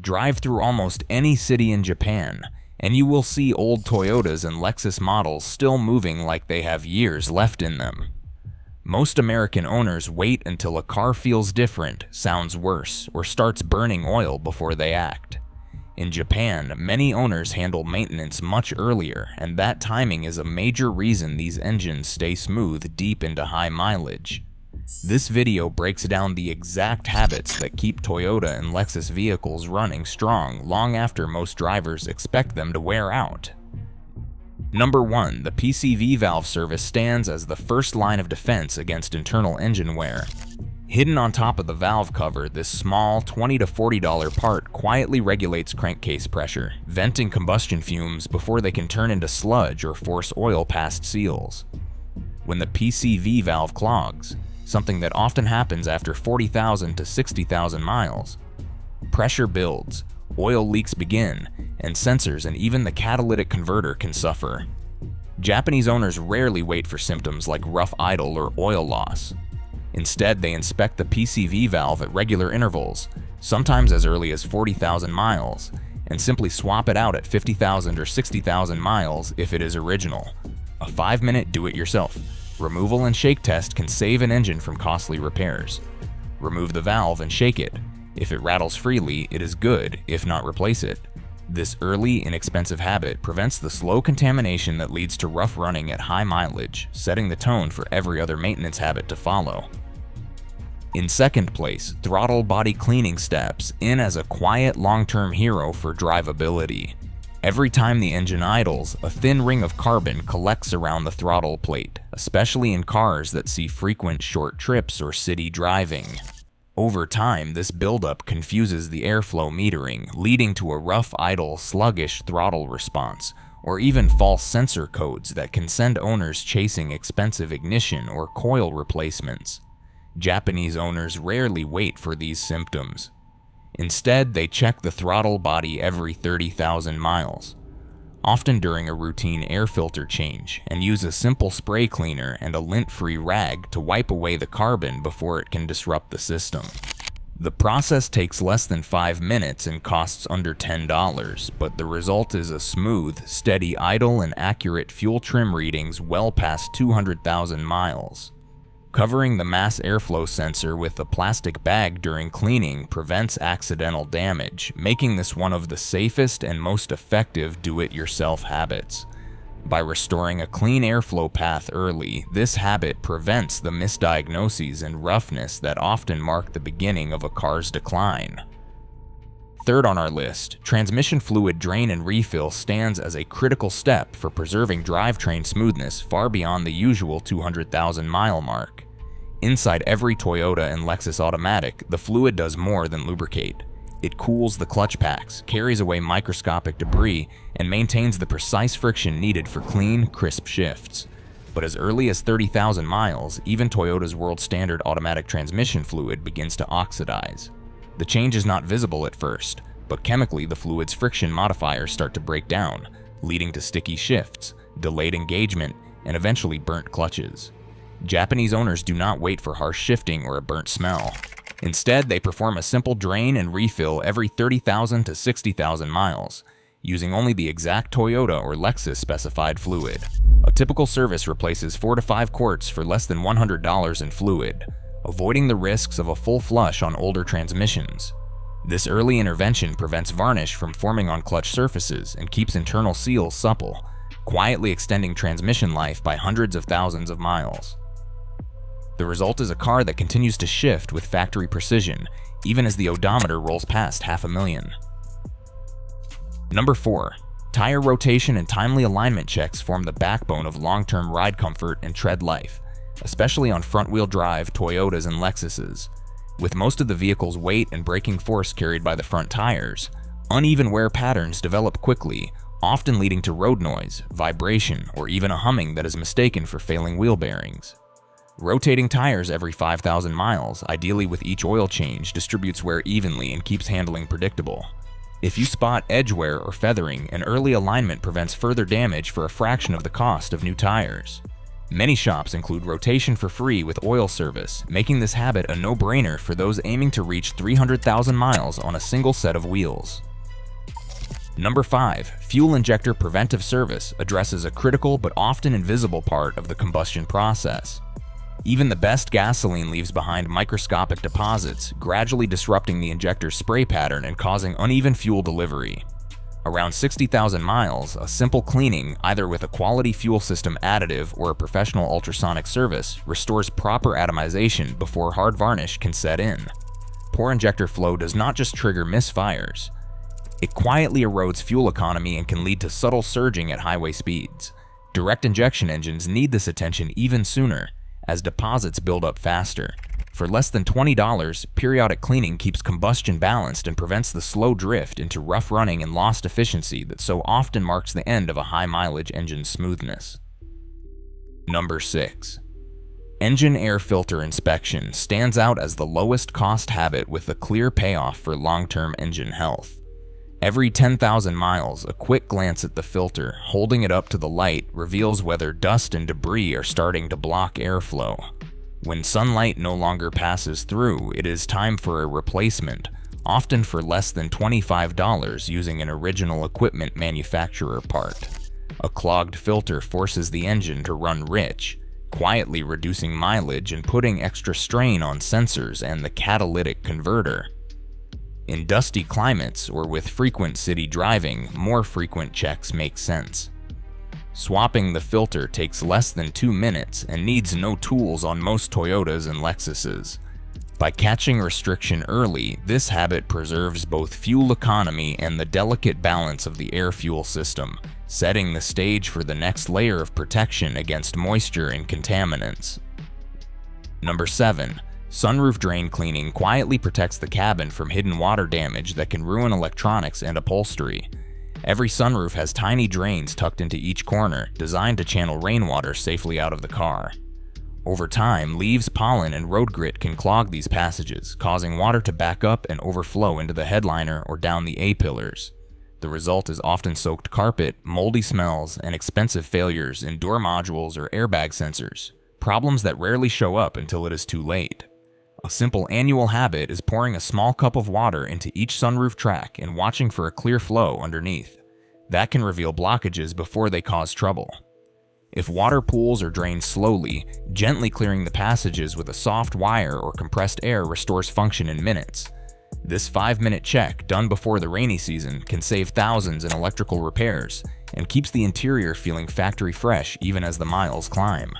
Drive through almost any city in Japan, and you will see old Toyotas and Lexus models still moving like they have years left in them. Most American owners wait until a car feels different, sounds worse, or starts burning oil before they act. In Japan, many owners handle maintenance much earlier, and that timing is a major reason these engines stay smooth deep into high mileage. This video breaks down the exact habits that keep Toyota and Lexus vehicles running strong long after most drivers expect them to wear out. Number 1. The PCV valve service stands as the first line of defense against internal engine wear. Hidden on top of the valve cover, this small $20 to $40 part quietly regulates crankcase pressure, venting combustion fumes before they can turn into sludge or force oil past seals. When the PCV valve clogs, something that often happens after 40,000 to 60,000 miles, pressure builds, oil leaks begin, and sensors and even the catalytic converter can suffer. Japanese owners rarely wait for symptoms like rough idle or oil loss. Instead, they inspect the PCV valve at regular intervals, sometimes as early as 40,000 miles, and simply swap it out at 50,000 or 60,000 miles if it is original. A 5-minute do-it-yourself removal and shake test can save an engine from costly repairs. Remove the valve and shake it. If it rattles freely, it is good, if not replace it. This early, inexpensive habit prevents the slow contamination that leads to rough running at high mileage, setting the tone for every other maintenance habit to follow. In second place, throttle body cleaning steps in as a quiet long-term hero for drivability. Every time the engine idles, a thin ring of carbon collects around the throttle plate, especially in cars that see frequent short trips or city driving. Over time, this buildup confuses the airflow metering, leading to a rough idle, sluggish throttle response, or even false sensor codes that can send owners chasing expensive ignition or coil replacements. Japanese owners rarely wait for these symptoms. Instead, they check the throttle body every 30,000 miles, often during a routine air filter change, and use a simple spray cleaner and a lint-free rag to wipe away the carbon before it can disrupt the system. The process takes less than 5 minutes and costs under $10, but the result is a smooth, steady idle and accurate fuel trim readings well past 200,000 miles. Covering the mass airflow sensor with a plastic bag during cleaning prevents accidental damage, making this one of the safest and most effective do-it-yourself habits. By restoring a clean airflow path early, this habit prevents the misdiagnoses and roughness that often mark the beginning of a car's decline. Third on our list, transmission fluid drain and refill stands as a critical step for preserving drivetrain smoothness far beyond the usual 200,000 mile mark. Inside every Toyota and Lexus automatic, the fluid does more than lubricate. It cools the clutch packs, carries away microscopic debris, and maintains the precise friction needed for clean, crisp shifts. But as early as 30,000 miles, even Toyota's world standard automatic transmission fluid begins to oxidize. The change is not visible at first, but chemically the fluid's friction modifiers start to break down, leading to sticky shifts, delayed engagement, and eventually burnt clutches. Japanese owners do not wait for harsh shifting or a burnt smell. Instead, they perform a simple drain and refill every 30,000 to 60,000 miles, using only the exact Toyota or Lexus specified fluid. A typical service replaces 4 to 5 quarts for less than $100 in fluid, avoiding the risks of a full flush on older transmissions. This early intervention prevents varnish from forming on clutch surfaces and keeps internal seals supple, quietly extending transmission life by hundreds of thousands of miles. The result is a car that continues to shift with factory precision, even as the odometer rolls past 500,000. Number 4. Tire rotation and timely alignment checks form the backbone of long-term ride comfort and tread life, especially on front-wheel drive Toyotas and Lexuses. With most of the vehicle's weight and braking force carried by the front tires, uneven wear patterns develop quickly, often leading to road noise, vibration, or even a humming that is mistaken for failing wheel bearings. Rotating tires every 5,000 miles, ideally with each oil change, distributes wear evenly and keeps handling predictable. If you spot edge wear or feathering, an early alignment prevents further damage for a fraction of the cost of new tires. Many shops include rotation for free with oil service, making this habit a no-brainer for those aiming to reach 300,000 miles on a single set of wheels. Number 5. Fuel injector preventive service addresses a critical but often invisible part of the combustion process. Even the best gasoline leaves behind microscopic deposits, gradually disrupting the injector's spray pattern and causing uneven fuel delivery. Around 60,000 miles, a simple cleaning, either with a quality fuel system additive or a professional ultrasonic service, restores proper atomization before hard varnish can set in. Poor injector flow does not just trigger misfires. It quietly erodes fuel economy and can lead to subtle surging at highway speeds. Direct injection engines need this attention even sooner, as deposits build up faster. For less than $20, periodic cleaning keeps combustion balanced and prevents the slow drift into rough running and lost efficiency that so often marks the end of a high-mileage engine's smoothness. Number 6. Engine air filter inspection stands out as the lowest cost habit with a clear payoff for long-term engine health. Every 10,000 miles, a quick glance at the filter, holding it up to the light, reveals whether dust and debris are starting to block airflow. When sunlight no longer passes through, it is time for a replacement, often for less than $25 using an original equipment manufacturer part. A clogged filter forces the engine to run rich, quietly reducing mileage and putting extra strain on sensors and the catalytic converter. In dusty climates or with frequent city driving, more frequent checks make sense. Swapping the filter takes less than 2 minutes and needs no tools on most Toyotas and Lexuses. By catching restriction early, this habit preserves both fuel economy and the delicate balance of the air-fuel system, setting the stage for the next layer of protection against moisture and contaminants. Number 7. Sunroof drain cleaning quietly protects the cabin from hidden water damage that can ruin electronics and upholstery. Every sunroof has tiny drains tucked into each corner, designed to channel rainwater safely out of the car. Over time, leaves, pollen, and road grit can clog these passages, causing water to back up and overflow into the headliner or down the A-pillars. The result is often soaked carpet, moldy smells, and expensive failures in door modules or airbag sensors, problems that rarely show up until it is too late. A simple annual habit is pouring a small cup of water into each sunroof track and watching for a clear flow underneath. That can reveal blockages before they cause trouble. If water pools or drains slowly, gently clearing the passages with a soft wire or compressed air restores function in minutes. This 5-minute check, done before the rainy season, can save thousands in electrical repairs and keeps the interior feeling factory fresh even as the miles climb.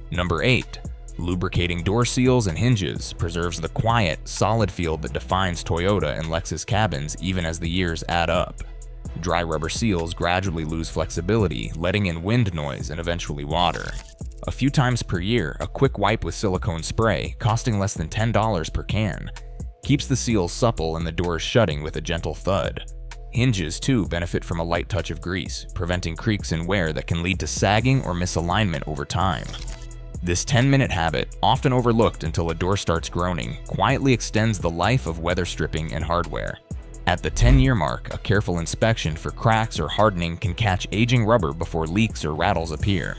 Number 8. Lubricating door seals and hinges preserves the quiet, solid feel that defines Toyota and Lexus cabins even as the years add up. Dry rubber seals gradually lose flexibility, letting in wind noise and eventually water. A few times per year, a quick wipe with silicone spray, costing less than $10 per can, keeps the seals supple and the doors shutting with a gentle thud. Hinges, too, benefit from a light touch of grease, preventing creaks and wear that can lead to sagging or misalignment over time. This 10-minute habit, often overlooked until a door starts groaning, quietly extends the life of weather stripping and hardware. At the 10-year mark, a careful inspection for cracks or hardening can catch aging rubber before leaks or rattles appear.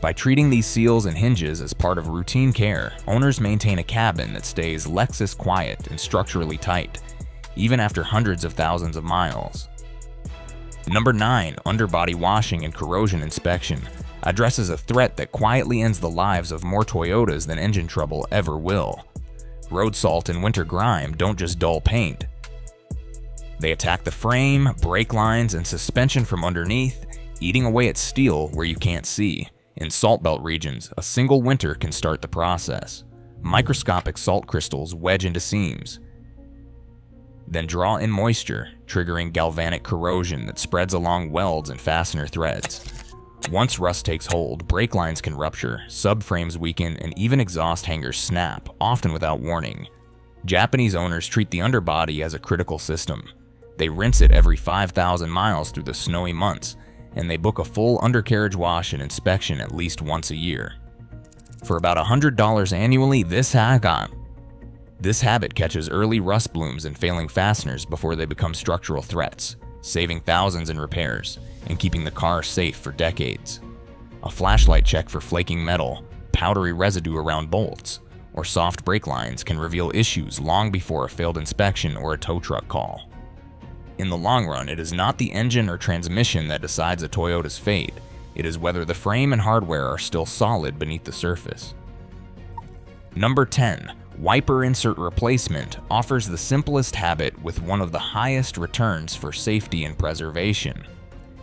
By treating these seals and hinges as part of routine care, owners maintain a cabin that stays Lexus quiet and structurally tight, even after hundreds of thousands of miles. Number 9. Underbody washing and corrosion inspection addresses a threat that quietly ends the lives of more Toyotas than engine trouble ever will. Road salt and winter grime don't just dull paint. They attack the frame, brake lines, and suspension from underneath, eating away at steel where you can't see. In salt belt regions, a single winter can start the process. Microscopic salt crystals wedge into seams, then draw in moisture, triggering galvanic corrosion that spreads along welds and fastener threads. Once rust takes hold, brake lines can rupture, subframes weaken, and even exhaust hangers snap, often without warning. Japanese owners treat the underbody as a critical system. They rinse it every 5,000 miles through the snowy months, and they book a full undercarriage wash and inspection at least once a year. For about $100 annually, this habit catches early rust blooms and failing fasteners before they become structural threats, saving thousands in repairs and keeping the car safe for decades. A flashlight check for flaking metal, powdery residue around bolts, or soft brake lines can reveal issues long before a failed inspection or a tow truck call. In the long run, it is not the engine or transmission that decides a Toyota's fate. It is whether the frame and hardware are still solid beneath the surface. Number 10. Wiper insert replacement offers the simplest habit with one of the highest returns for safety and preservation.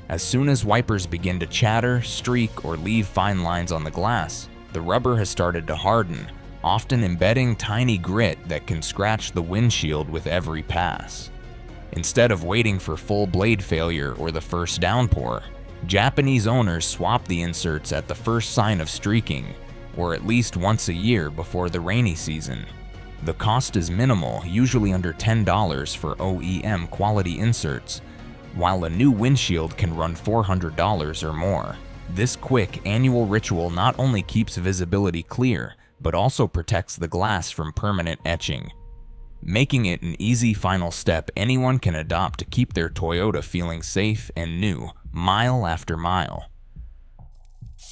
As soon as wipers begin to chatter, streak, or leave fine lines on the glass, the rubber has started to harden, often embedding tiny grit that can scratch the windshield with every pass. Instead of waiting for full blade failure or the first downpour, Japanese owners swap the inserts at the first sign of streaking, or at least once a year before the rainy season. The cost is minimal, usually under $10 for OEM quality inserts, while a new windshield can run $400 or more. This quick annual ritual not only keeps visibility clear, but also protects the glass from permanent etching, making it an easy final step anyone can adopt to keep their Toyota feeling safe and new, mile after mile.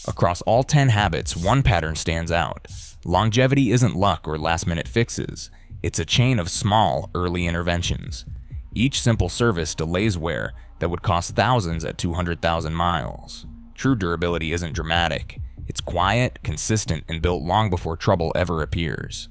Across all 10 habits, one pattern stands out. Longevity isn't luck or last-minute fixes. It's a chain of small, early interventions. Each simple service delays wear that would cost thousands at 200,000 miles. True durability isn't dramatic. It's quiet, consistent, and built long before trouble ever appears.